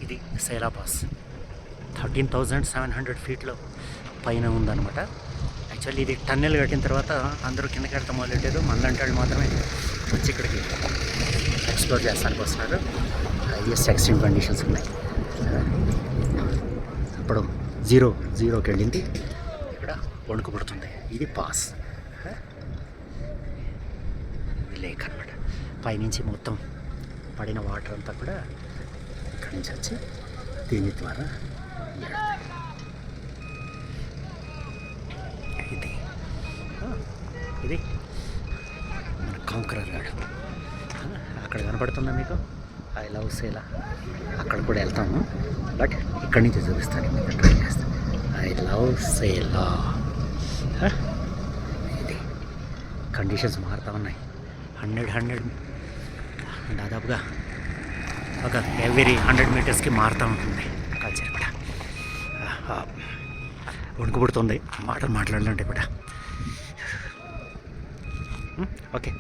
ఇది సేలా పాస్ 13,700 ఫీట్లో పైన ఉందన్నమాట. యాక్చువల్లీ ఇది టన్నెల్ కట్టిన తర్వాత అందరూ కిందకి వెళ్తాం మొదలెట్టారు. మనలాంటి వాళ్ళు మాత్రమే వచ్చి ఇక్కడికి ఎక్స్ప్లోర్ చేస్తానికి వస్తున్నారు. హైయెస్ట్ ఎక్స్ట్రీమ్ కండిషన్స్ ఉన్నాయి. ఇప్పుడు జీరోకి వెళ్ళింది. ఇక్కడ వణుకు పుడుతుంది. ఇది పాస్, ఇది లేక్ అనమాట. పైనుంచి మొత్తం పడిన వాటర్ అంతా కూడా ఇక్కడి నుంచి వచ్చి దీని ద్వారా ఇది మన కాంకరర్ గాడు. అక్కడ కనపడుతుందా మీకు? I love Sela. అక్కడ కూడా వెళ్తాము, బట్ ఇక్కడి నుంచి చూపిస్తాను, మీకు ట్రై చేస్తాను. I love Sela. ఇది కండిషన్స్ మారుతూ ఉన్నాయి. 100 దాదాపుగా ఒక ఎవ్రీ 100 మీటర్స్కి మారుతూ ఉంటుంది కల్చర్ కూడా. వణుకు పుడుతుంది మాటలు మాట్లాడాలంటే కూడా. ఓకే.